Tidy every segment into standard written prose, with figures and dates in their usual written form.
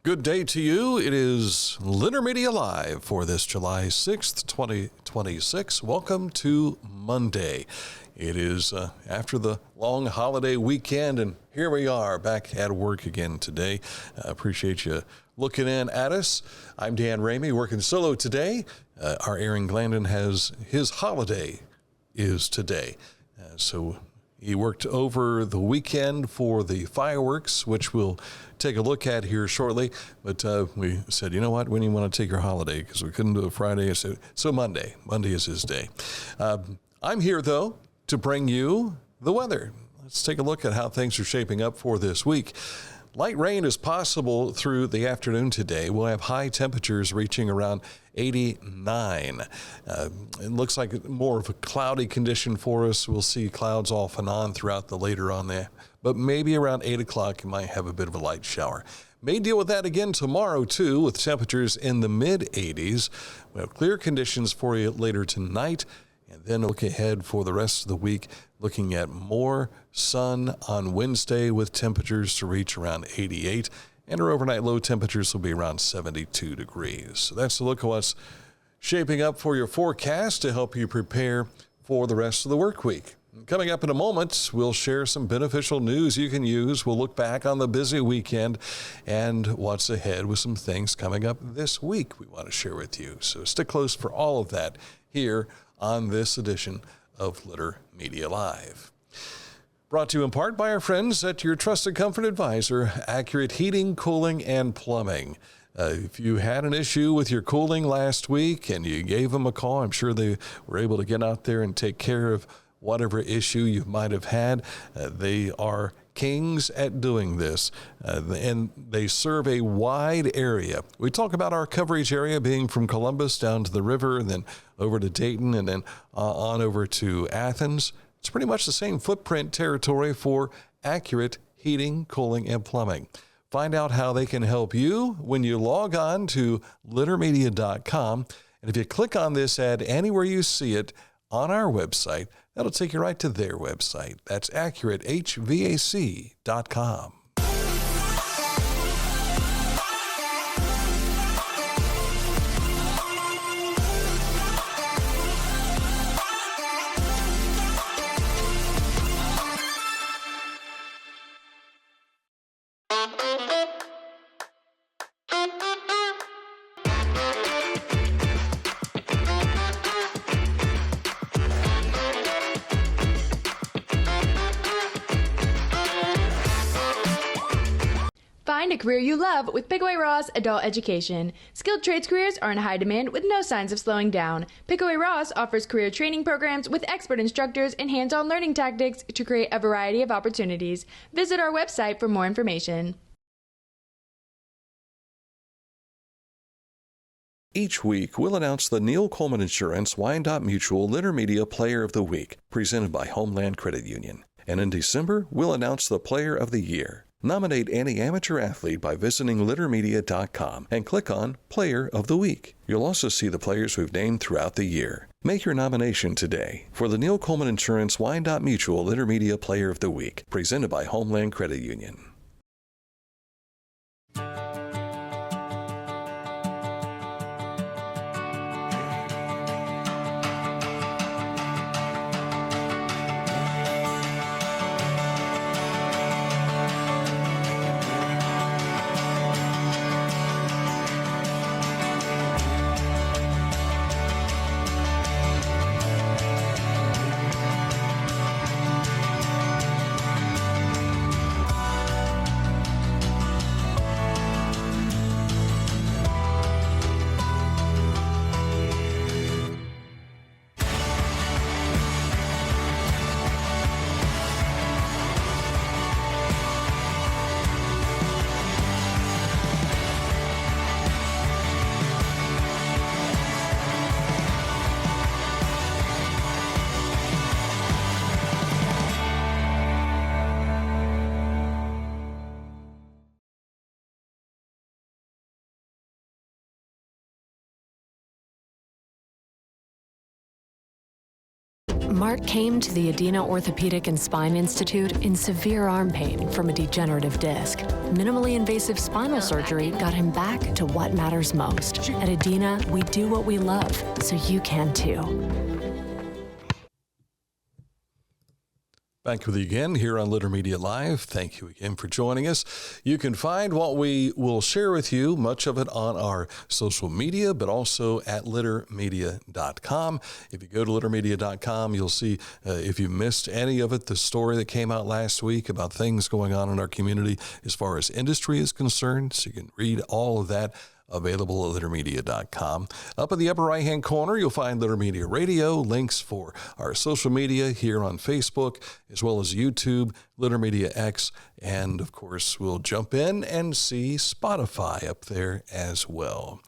Good day to you. It is Litter Media Live for this July 6th, 2026. Welcome to Monday. It is after the long holiday weekend, and here we are back at work again today. Appreciate you looking in at us. I'm Dan Ramey, working solo today. Our Aaron Glandon has his holiday is today. So he worked over the weekend for the fireworks, which we'll take a look at here shortly. But we said, you know what, when do you want to take your holiday? Because we couldn't do it Friday. So Monday. Monday is his day. I'm here, though, to bring you the weather. Let's take a look at how things are shaping up for this week. Light rain is possible through the afternoon today. We'll have high temperatures reaching around 89. It looks like more of a cloudy condition for us. We'll see clouds off and on throughout the later on there. But maybe around 8 o'clock, you might have a bit of a light shower. May deal with that again tomorrow, too, with temperatures in the mid-80s. We have clear conditions for you later tonight. And then look ahead for the rest of the week, looking at more sun on Wednesday with temperatures to reach around 88. And our overnight low temperatures will be around 72 degrees. So that's a look at what's shaping up for your forecast to help you prepare for the rest of the work week. Coming up in a moment, we'll share some beneficial news you can use. We'll look back on the busy weekend and what's ahead with some things coming up this week we want to share with you. So stick close for all of that here on this edition of Litter Media Live. Brought to you in part by our friends at your trusted comfort advisor, Accurate Heating, Cooling, and Plumbing. If you had an issue with your cooling last week and you gave them a call, I'm sure they were able to get out there and take care of whatever issue you might have had. They are kings at doing this, and they serve a wide area. We talk about our coverage area being from Columbus down to the river and then over to Dayton and then on over to Athens. It's pretty much the same footprint territory for Accurate Heating, Cooling, and Plumbing. Find out how they can help you when you log on to littermedia.com. And if you click on this ad anywhere you see it on our website, that'll take you right to their website. That's AccurateHVAC.com. Find a career you love with Pickaway Ross Adult Education. Skilled trades careers are in high demand with no signs of slowing down. Pickaway Ross offers career training programs with expert instructors and hands-on learning tactics to create a variety of opportunities. Visit our website for more information. Each week, we'll announce the Neil Coleman Insurance Wyandotte Mutual Litter Media Player of the Week, presented by Homeland Credit Union. And in December, we'll announce the Player of the Year. Nominate any amateur athlete by visiting littermedia.com and click on Player of the Week. You'll also see the players we've named throughout the year. Make your nomination today for the Neil Coleman Insurance Wyandotte Mutual Litter Media Player of the Week, presented by Homeland Credit Union. Mark came to the Adena Orthopedic and Spine Institute in severe arm pain from a degenerative disc. Minimally invasive spinal surgery got him back to what matters most. At Adena, we do what we love, so you can too. Back with you again here on Litter Media Live. Thank you again for joining us. You can find what we will share with you, much of it on our social media, but also at littermedia.com. If you go to littermedia.com, you'll see, if you missed any of it, the story that came out last week about things going on in our community as far as industry is concerned. So you can read all of that, available at littermedia.com. Up in the upper right-hand corner, you'll find Litter Media Radio, links for our social media here on Facebook, as well as YouTube, Litter Media X, and of course, we'll jump in and see Spotify up there as well.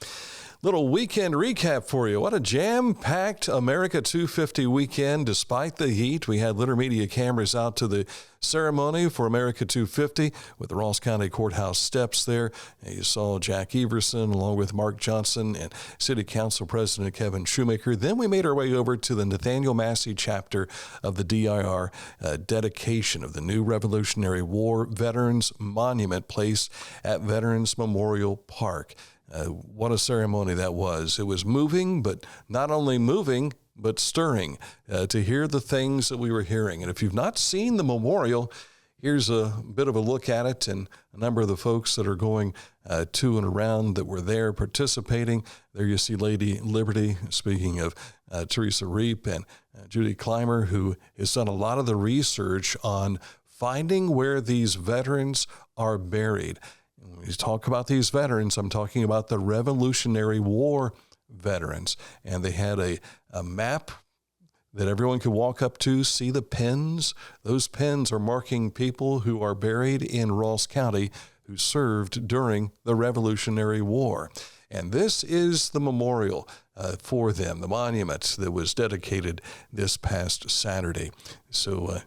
Little weekend recap for you. What a jam-packed America 250 weekend. Despite the heat, we had Litter Media cameras out to the ceremony for America 250 with the Ross County Courthouse steps there. And you saw Jack Everson along with Mark Johnson and City Council President Kevin Shoemaker. Then we made our way over to the Nathaniel Massey chapter of the DIR dedication of the new Revolutionary War Veterans Monument placed at Veterans Memorial Park. What a ceremony that was. It was moving, but not only moving, but stirring to hear the things that we were hearing. And if you've not seen the memorial, here's a bit of a look at it and a number of the folks that are going to and around that were there participating. There you see Lady Liberty, speaking of Teresa Reap, and Judy Clymer, who has done a lot of the research on finding where these veterans are buried. When we talk about these veterans, I'm talking about the Revolutionary War veterans. And they had a map that everyone could walk up to, see the pins. Those pins are marking people who are buried in Ross County who served during the Revolutionary War. And this is the memorial for them, the monument that was dedicated this past Saturday. So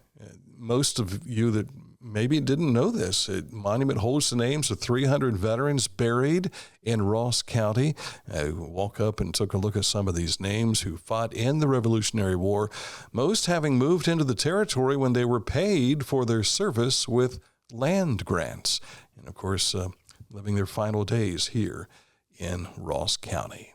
most of you that maybe didn't know this, the monument holds the names of 300 veterans buried in Ross County. I walked up and took a look at some of these names who fought in the Revolutionary War, most having moved into the territory when they were paid for their service with land grants. And of course, living their final days here in Ross County.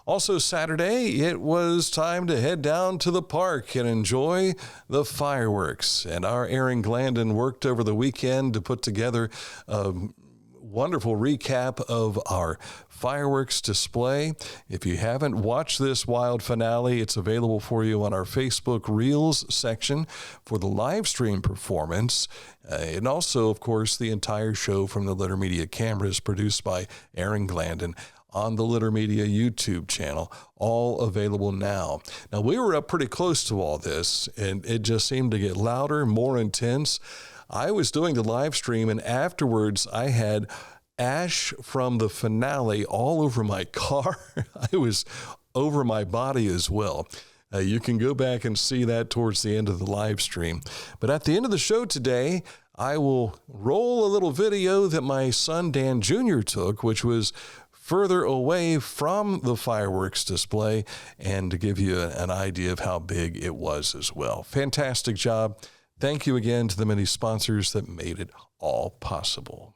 Also Saturday, it was time to head down to the park and enjoy the fireworks. And our Aaron Glandon worked over the weekend to put together a wonderful recap of our fireworks display. If you haven't watched this wild finale, it's available for you on our Facebook Reels section for the live stream performance. And also, of course, the entire show from the Litter Media cameras produced by Aaron Glandon on the Litter Media YouTube channel, all available now. Now, we were up pretty close to all this, and it just seemed to get louder, more intense. I was doing the live stream, and afterwards, I had ash from the finale all over my car. I was over my body as well. You can go back and see that towards the end of the live stream. But at the end of the show today, I will roll a little video that my son Dan Jr. took, which was further away from the fireworks display, and to give you an idea of how big it was as well. Fantastic job. Thank you again to the many sponsors that made it all possible.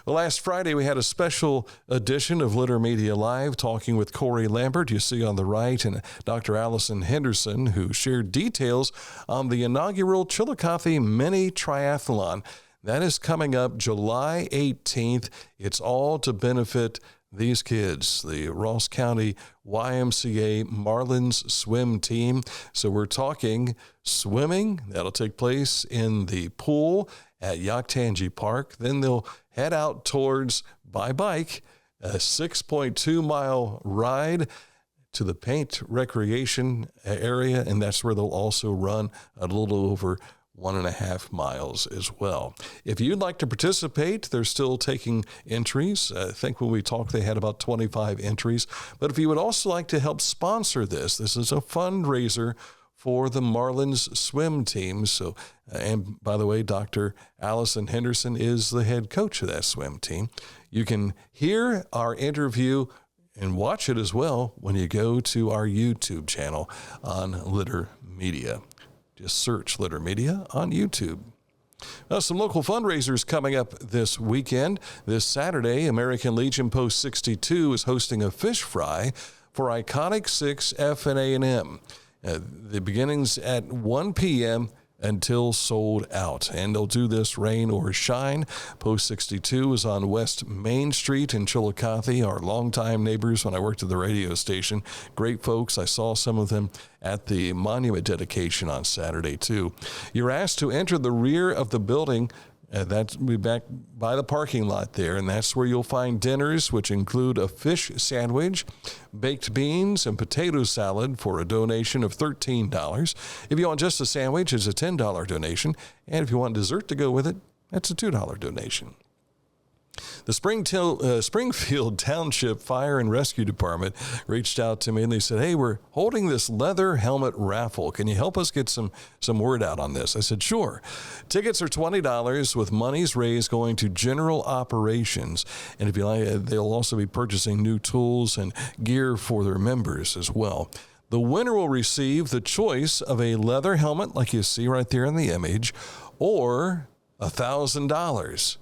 Well, last Friday, we had a special edition of Litter Media Live, talking with Corey Lambert, you see on the right, and Dr. Allison Henderson, who shared details on the inaugural Chillicothe Mini Triathlon. That is coming up July 18th. It's all to benefit these kids, the Ross County YMCA Marlins swim team. So we're talking swimming. That'll take place in the pool at Yaktangi Park. Then they'll head out towards, by bike, a 6.2-mile ride to the Paint Recreation area, and that's where they'll also run a little over 1.5 miles as well. If you'd like to participate, they're still taking entries. I think when we talked, they had about 25 entries. But if you would also like to help sponsor this is a fundraiser for the Marlins swim team. So, and by the way, Dr. Allison Henderson is the head coach of that swim team. You can hear our interview and watch it as well when you go to our YouTube channel on Litter Media. Just search Litter Media on YouTube. Now, some local fundraisers coming up this weekend. This Saturday, American Legion Post 62 is hosting a fish fry for Iconic 6 F&A&M. The beginnings at 1 p.m. until sold out. And they'll do this rain or shine. Post 62 is on West Main Street in Chillicothe, our longtime neighbors when I worked at the radio station. Great folks. I saw some of them at the monument dedication on Saturday, too. You're asked to enter the rear of the building. That's back by the parking lot there, and that's where you'll find dinners, which include a fish sandwich, baked beans, and potato salad for a donation of $13. If you want just a sandwich, it's a $10 donation, and if you want dessert to go with it, that's a $2 donation. The Springfield Township Fire and Rescue Department reached out to me and they said, hey, we're holding this leather helmet raffle. Can you help us get some word out on this? I said, sure. Tickets are $20 with monies raised going to general operations. And if you like, they'll also be purchasing new tools and gear for their members as well. The winner will receive the choice of a leather helmet like you see right there in the image or $1,000.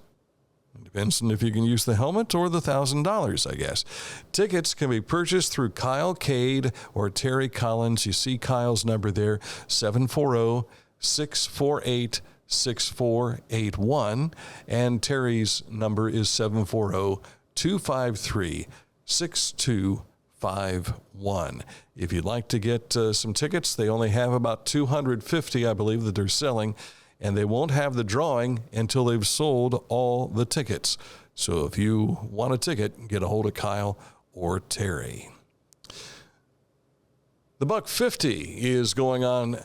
Depends on if you can use the helmet or the $1,000, I guess. Tickets can be purchased through Kyle Cade or Terry Collins. You see Kyle's number there, 740-648-6481. And Terry's number is 740-253-6251. If you'd like to get some tickets, they only have about 250, I believe, that they're selling. And they won't have the drawing until they've sold all the tickets. So if you want a ticket, get a hold of Kyle or Terry. The $150 is going on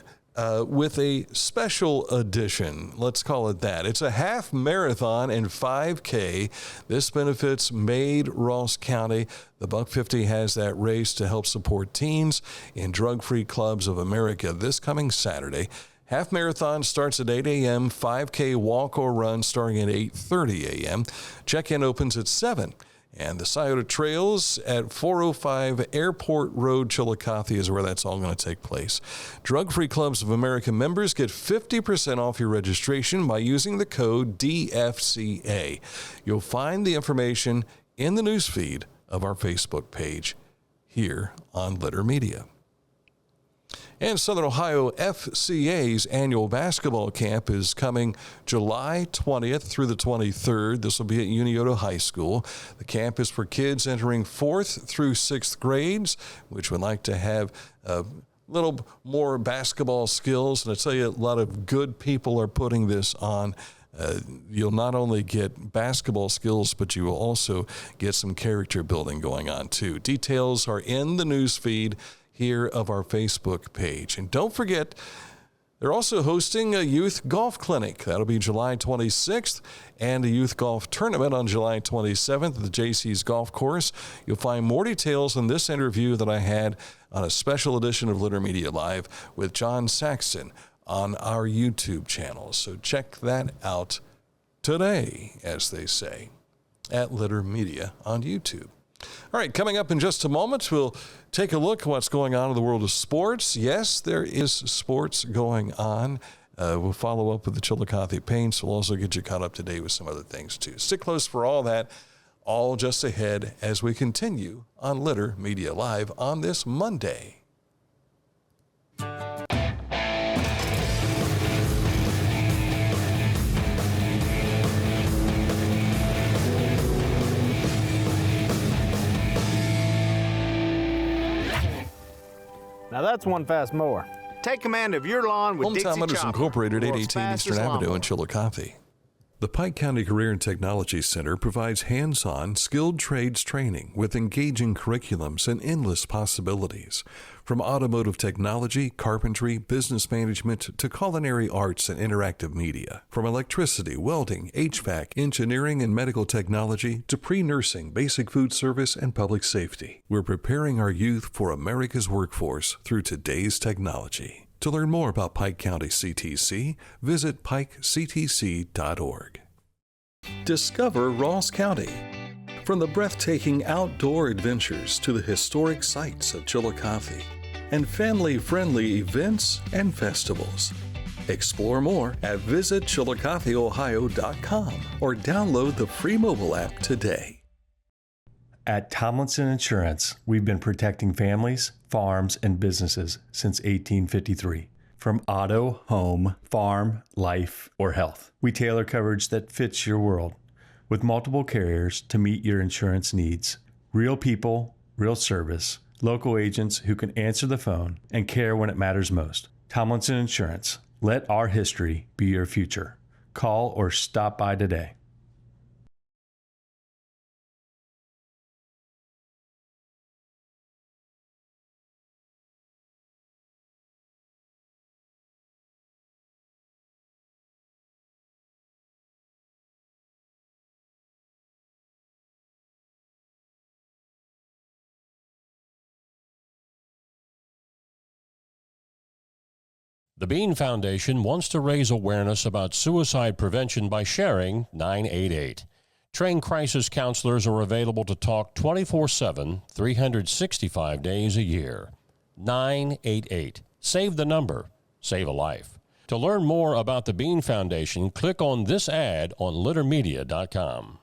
with a special edition. Let's call it that. It's a half marathon and 5K. This benefits Made Ross County. The $150 has that race to help support teens in Drug-Free Clubs of America this coming Saturday. Half marathon starts at 8 a.m., 5K walk or run starting at 8:30 a.m. Check-in opens at 7. And the Scioto Trails at 405 Airport Road, Chillicothe is where that's all going to take place. Drug-Free Clubs of America members get 50% off your registration by using the code DFCA. You'll find the information in the newsfeed of our Facebook page here on Litter Media. And Southern Ohio FCA's annual basketball camp is coming July 20th through the 23rd. This will be at Unioto High School. The camp is for kids entering 4th through 6th grades, which would like to have a little more basketball skills. And I tell you, a lot of good people are putting this on. You'll not only get basketball skills, but you will also get some character building going on, too. Details are in the news feed here of our Facebook page. And don't forget, they're also hosting a youth golf clinic. That'll be July 26th, and a youth golf tournament on July 27th at the JC's Golf Course. You'll find more details in this interview that I had on a special edition of Litter Media Live with John Saxon on our YouTube channel. So check that out today, as they say, at Litter Media on YouTube. All right, coming up in just a moment, we'll take a look at what's going on in the world of sports. Yes, there is sports going on. We'll follow up with the Chillicothe Paints. We'll also get you caught up to date with some other things, too. Stick close for all that, all just ahead as we continue on Litter Media Live on this Monday. Now that's one fast mower. Take command of your lawn with Dixie Hometown Motors Chopper, Incorporated, world's 818 Eastern fastest Avenue in lawnmower. Chillicothe. The Pike County Career and Technology Center provides hands-on, skilled trades training with engaging curriculums and endless possibilities. From automotive technology, carpentry, business management, to culinary arts and interactive media. From electricity, welding, HVAC, engineering, and medical technology to pre-nursing, basic food service, and public safety. We're preparing our youth for America's workforce through today's technology. To learn more about Pike County CTC, visit pikectc.org. Discover Ross County. From the breathtaking outdoor adventures to the historic sights of Chillicothe and family-friendly events and festivals. Explore more at visitchillicotheohio.com or download the free mobile app today. At Tomlinson Insurance, we've been protecting families, farms, and businesses since 1853. From auto, home, farm, life, or health, we tailor coverage that fits your world. With multiple carriers to meet your insurance needs. Real people, real service, local agents who can answer the phone and care when it matters most. Tomlinson Insurance. Let our history be your future. Call or stop by today. The Bean Foundation wants to raise awareness about suicide prevention by sharing 988. Trained crisis counselors are available to talk 24/7, 365 days a year. 988. Save the number. Save a life. To learn more about the Bean Foundation, click on this ad on littermedia.com.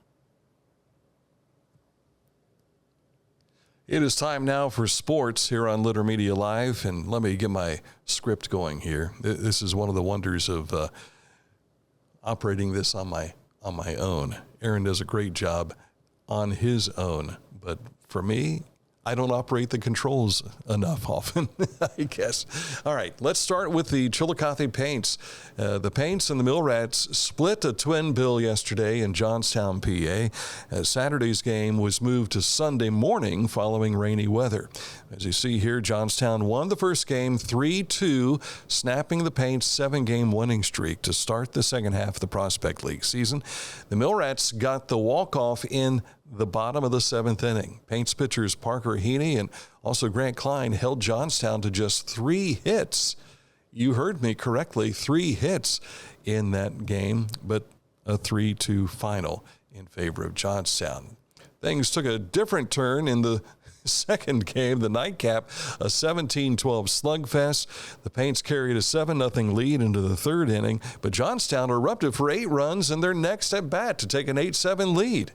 It is time now for sports here on Litter Media Live, and let me get my script going here. This is one of the wonders of operating this on my own. Aaron does a great job on his own, but for me, I don't operate the controls enough often, I guess. All right, let's start with the Chillicothe Paints. The Paints and the MillRats split a twin bill yesterday in Johnstown, PA. Saturday's game was moved to Sunday morning following rainy weather. As you see here, Johnstown won the first game 3-2, snapping the Paints' 7-game winning streak to start the second half of the Prospect League season. The MillRats got the walk-off in the bottom of the 7th inning. Paints pitchers Parker Heaney and also Grant Klein held Johnstown to just 3 hits. You heard me correctly, 3 hits in that game, but a 3-2 final in favor of Johnstown. Things took a different turn in the second game, the nightcap, a 17-12 slugfest. The Paints carried a 7-0 lead into the 3rd inning, but Johnstown erupted for 8 runs in their next at bat to take an 8-7 lead.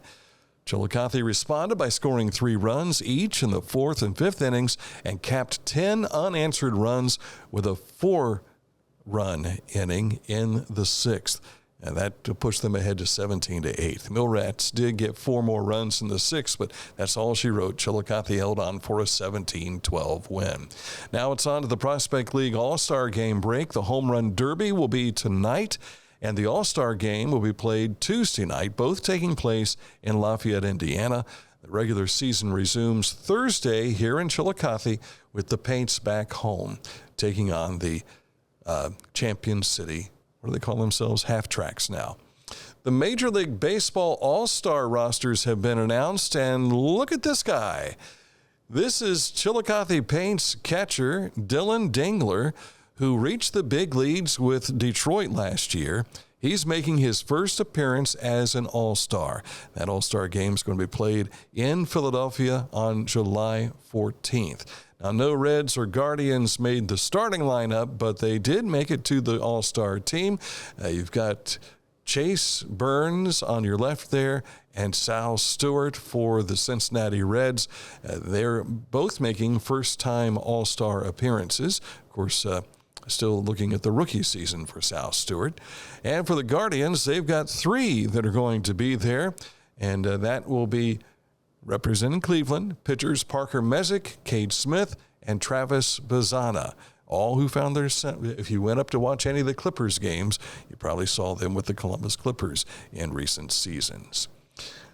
Chillicothe responded by scoring 3 runs each in the 4th and 5th innings and capped 10 unanswered runs with a 4-run inning in the 6th. And that pushed them ahead to 17-8. MillRats did get 4 more runs in the 6th, but that's all she wrote. Chillicothe held on for a 17-12 win. Now it's on to the Prospect League All-Star Game break. The Home Run Derby will be tonight, and the All-Star Game will be played Tuesday night, both taking place in Lafayette, Indiana. The regular season resumes Thursday here in Chillicothe with the Paints back home, taking on the Champion City. What do they call themselves? Half Tracks now. The Major League Baseball All-Star rosters have been announced, and look at this guy. This is Chillicothe Paints catcher Dylan Dingler, who reached the big leagues with Detroit last year. He's making his first appearance as an All-Star. That All-Star game is going to be played in Philadelphia on July 14th. Now, no Reds or Guardians made the starting lineup, but they did make it to the All-Star team. You've got Chase Burns on your left there and Sal Stewart for the Cincinnati Reds. They're both making first-time All-Star appearances. Of course, still looking at the rookie season for Sal Stewart. And for the Guardians, they've got 3 that are going to be there, and that will be representing Cleveland, pitchers Parker Messick, Cade Smith, and Travis Bazzana, all who found their if you went up to watch any of the Clippers games, you probably saw them with the Columbus Clippers in recent seasons.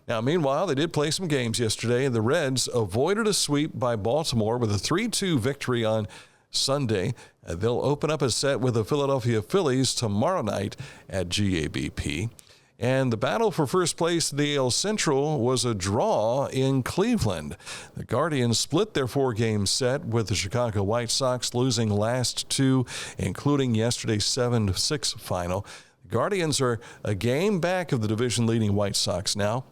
Now, meanwhile, they did play some games yesterday, and the Reds avoided a sweep by Baltimore with a 3-2 victory on Sunday. They'll open up a set with the Philadelphia Phillies tomorrow night at GABP. And the battle for first place in the AL Central was a draw in Cleveland. The Guardians split their 4-game set with the Chicago White Sox losing last 2, including yesterday's 7-6 final. The Guardians are a game back of the division-leading White Sox now.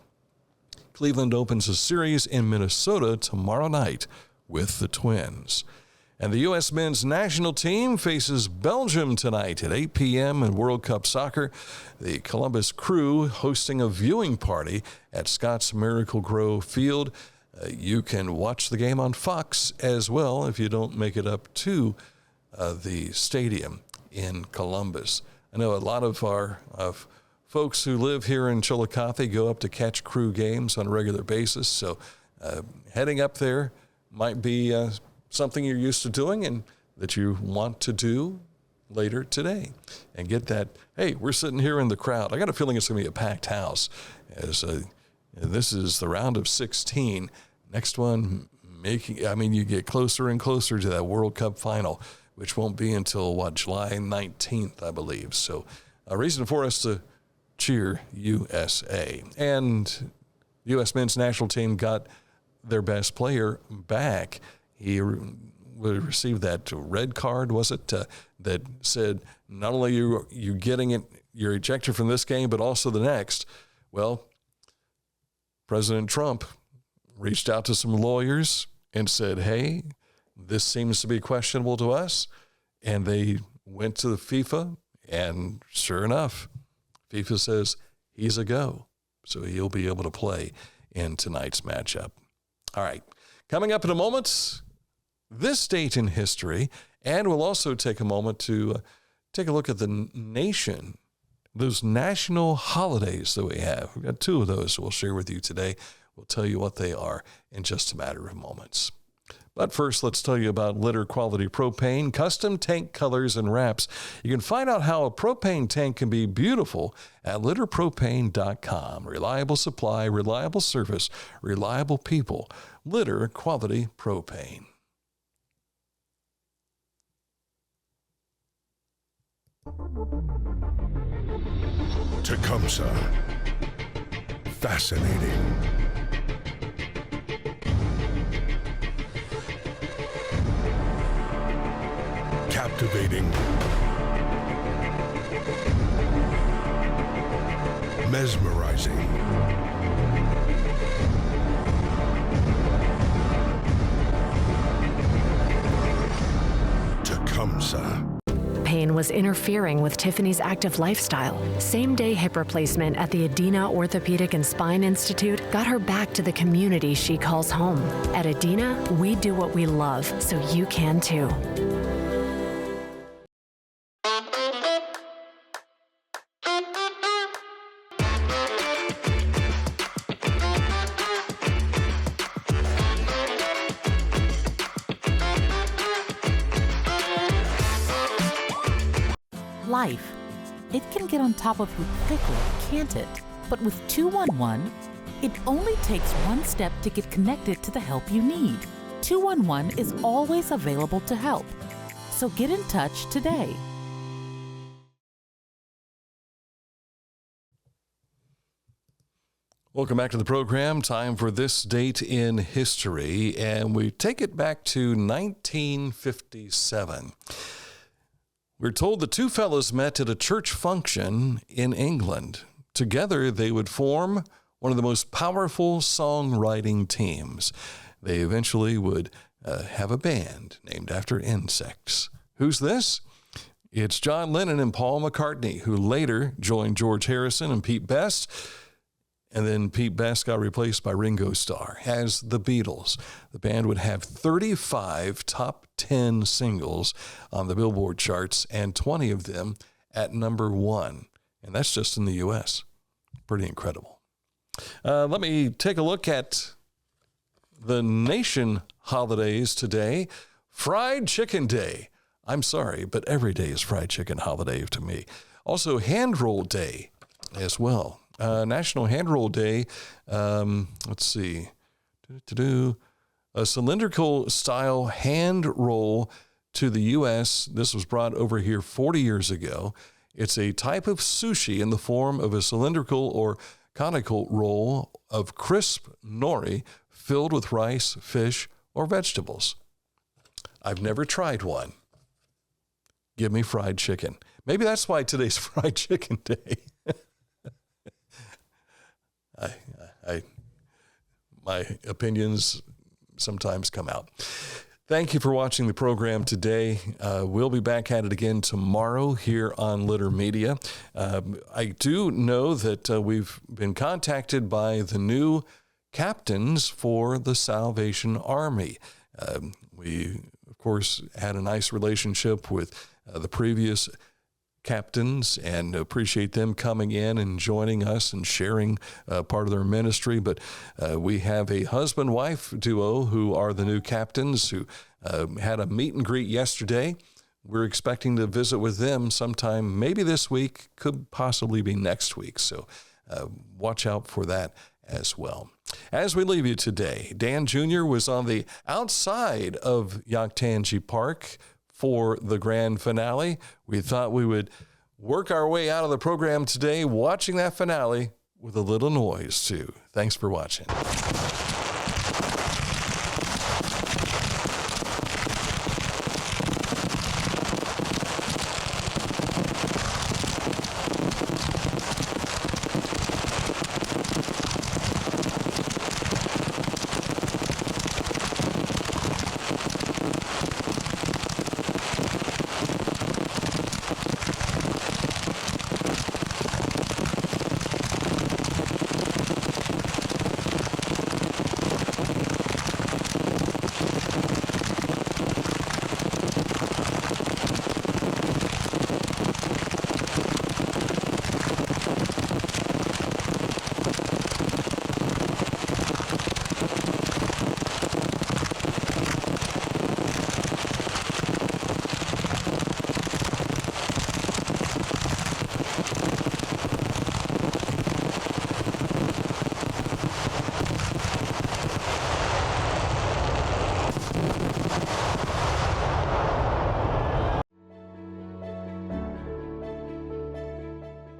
Cleveland opens a series in Minnesota tomorrow night with the Twins. And the U.S. men's national team faces Belgium tonight at 8 p.m. in World Cup Soccer. The Columbus Crew hosting a viewing party at Scott's Miracle Grow Field. You can watch the game on Fox as well if you don't make it up to the stadium in Columbus. I know a lot of our folks who live here in Chillicothe go up to catch Crew games on a regular basis, so heading up there might be something you're used to doing and that you want to do later today and get that, hey, we're sitting here in the crowd. I got a feeling it's going to be a packed house as this is the round of 16. Next one, you get closer and closer to that World Cup final, which won't be until, July 19th, I believe. So a reason for us to cheer USA. And the U.S. men's national team got their best player back. He received that red card, was it, that said not only are you getting it, you're ejected from this game, but also the next. Well, President Trump reached out to some lawyers and said, hey, this seems to be questionable to us. And they went to the FIFA, and sure enough, FIFA says he's a go. So he'll be able to play in tonight's matchup. All right, coming up in a moment, this date in history, and we'll also take a moment to take a look at the nation, those national holidays that we have. We've got two of those we'll share with you today. We'll tell you what they are in just a matter of moments. But first, let's tell you about Litter Quality Propane, custom tank colors and wraps. You can find out how a propane tank can be beautiful at litterpropane.com. Reliable supply, reliable service, reliable people. Litter Quality Propane. Tecumseh. Fascinating. Captivating. Mesmerizing. Tecumseh. Pain was interfering with Tiffany's active lifestyle. Same-day hip replacement at the Adina Orthopedic and Spine Institute got her back to the community she calls home. At Adina, we do what we love, so you can too. Life. It can get on top of you quickly, can't it? But with 211, it only takes one step to get connected to the help you need. 211 is always available to help. So get in touch today. Welcome back to the program. Time for this date in history, and we take it back to 1957. We're told the two fellows met at a church function in England. Together, they would form one of the most powerful songwriting teams. They eventually would have a band named after insects. Who's this? It's John Lennon and Paul McCartney, who later joined George Harrison and Pete Best. And then Pete Best got replaced by Ringo Starr as the Beatles. The band would have 35 top 10 singles on the Billboard charts and 20 of them at number one. And that's just in the U.S. Pretty incredible. Let me take a look at the nation holidays today. Fried Chicken Day. I'm sorry, but every day is Fried Chicken Holiday to me. Also, Hand Roll Day as well. National Hand Roll Day, let's see, a cylindrical style hand roll to the U.S. This was brought over here 40 years ago. It's a type of sushi in the form of a cylindrical or conical roll of crisp nori filled with rice, fish, or vegetables. I've never tried one. Give me fried chicken. Maybe that's why today's Fried Chicken Day. my opinions sometimes come out. Thank you for watching the program today. We'll be back at it again tomorrow here on Litter Media. I do know that we've been contacted by the new captains for the Salvation Army. We, of course, had a nice relationship with the previous captains and appreciate them coming in and joining us and sharing part of their ministry. But we have a husband-wife duo who are the new captains who had a meet and greet yesterday. We're expecting to visit with them sometime, maybe this week, could possibly be next week. So watch out for that as well. As we leave you today, Dan Jr. was on the outside of Yaktanji Park for the grand finale. We thought we would work our way out of the program today watching that finale with a little noise too. Thanks for watching.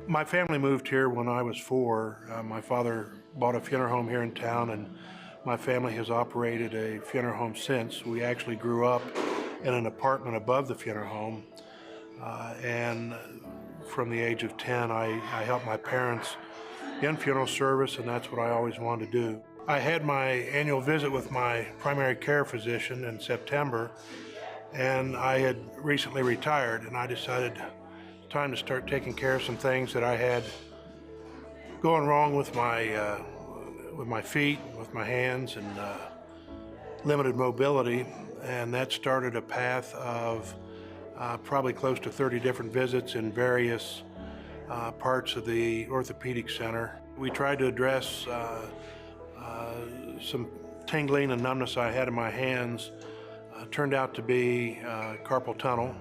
My family moved here when I was 4. My father bought a funeral home here in town, and my family has operated a funeral home since. We actually grew up in an apartment above the funeral home, and from the age of 10, I helped my parents in funeral service, and that's what I always wanted to do. I had my annual visit with my primary care physician in September, and I had recently retired, and I decided time to start taking care of some things that I had going wrong with my feet, with my hands, and limited mobility. And that started a path of probably close to 30 different visits in various parts of the orthopedic center. We tried to address some tingling and numbness I had in my hands. Turned out to be carpal tunnel,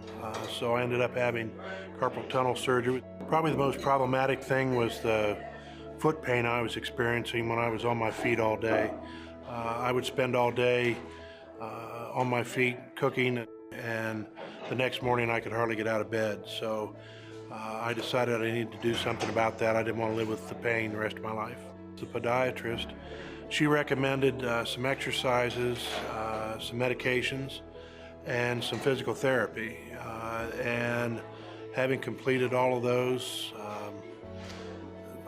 so I ended up having carpal tunnel surgery. Probably the most problematic thing was the foot pain I was experiencing when I was on my feet all day. I would spend all day on my feet cooking, and the next morning I could hardly get out of bed. So I decided I needed to do something about that. I didn't want to live with the pain the rest of my life. The podiatrist, she recommended some exercises, some medications, and some physical therapy. And having completed all of those,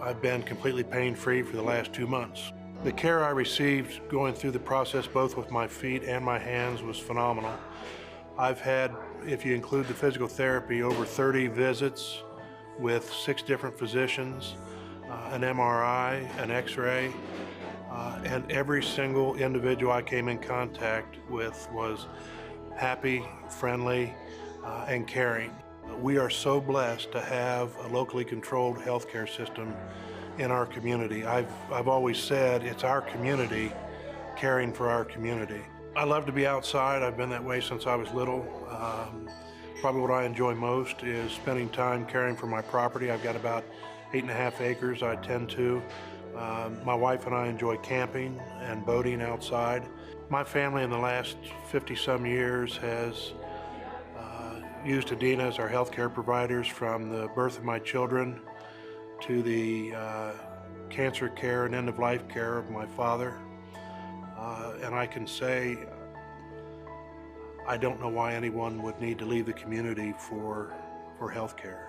I've been completely pain-free for the last 2 months. The care I received going through the process, both with my feet and my hands, was phenomenal. I've had, if you include the physical therapy, over 30 visits with 6 different physicians, an MRI, an X-ray, and every single individual I came in contact with was happy, friendly, and caring. We are so blessed to have a locally controlled healthcare system in our community. I've always said it's our community caring for our community. I love to be outside. I've been that way since I was little. Probably what I enjoy most is spending time caring for my property. I've got about 8.5 acres I tend to. My wife and I enjoy camping and boating outside. My family in the last 50-some years has used Adina as our healthcare providers, from the birth of my children to the cancer care and end-of-life care of my father. And I can say I don't know why anyone would need to leave the community for healthcare.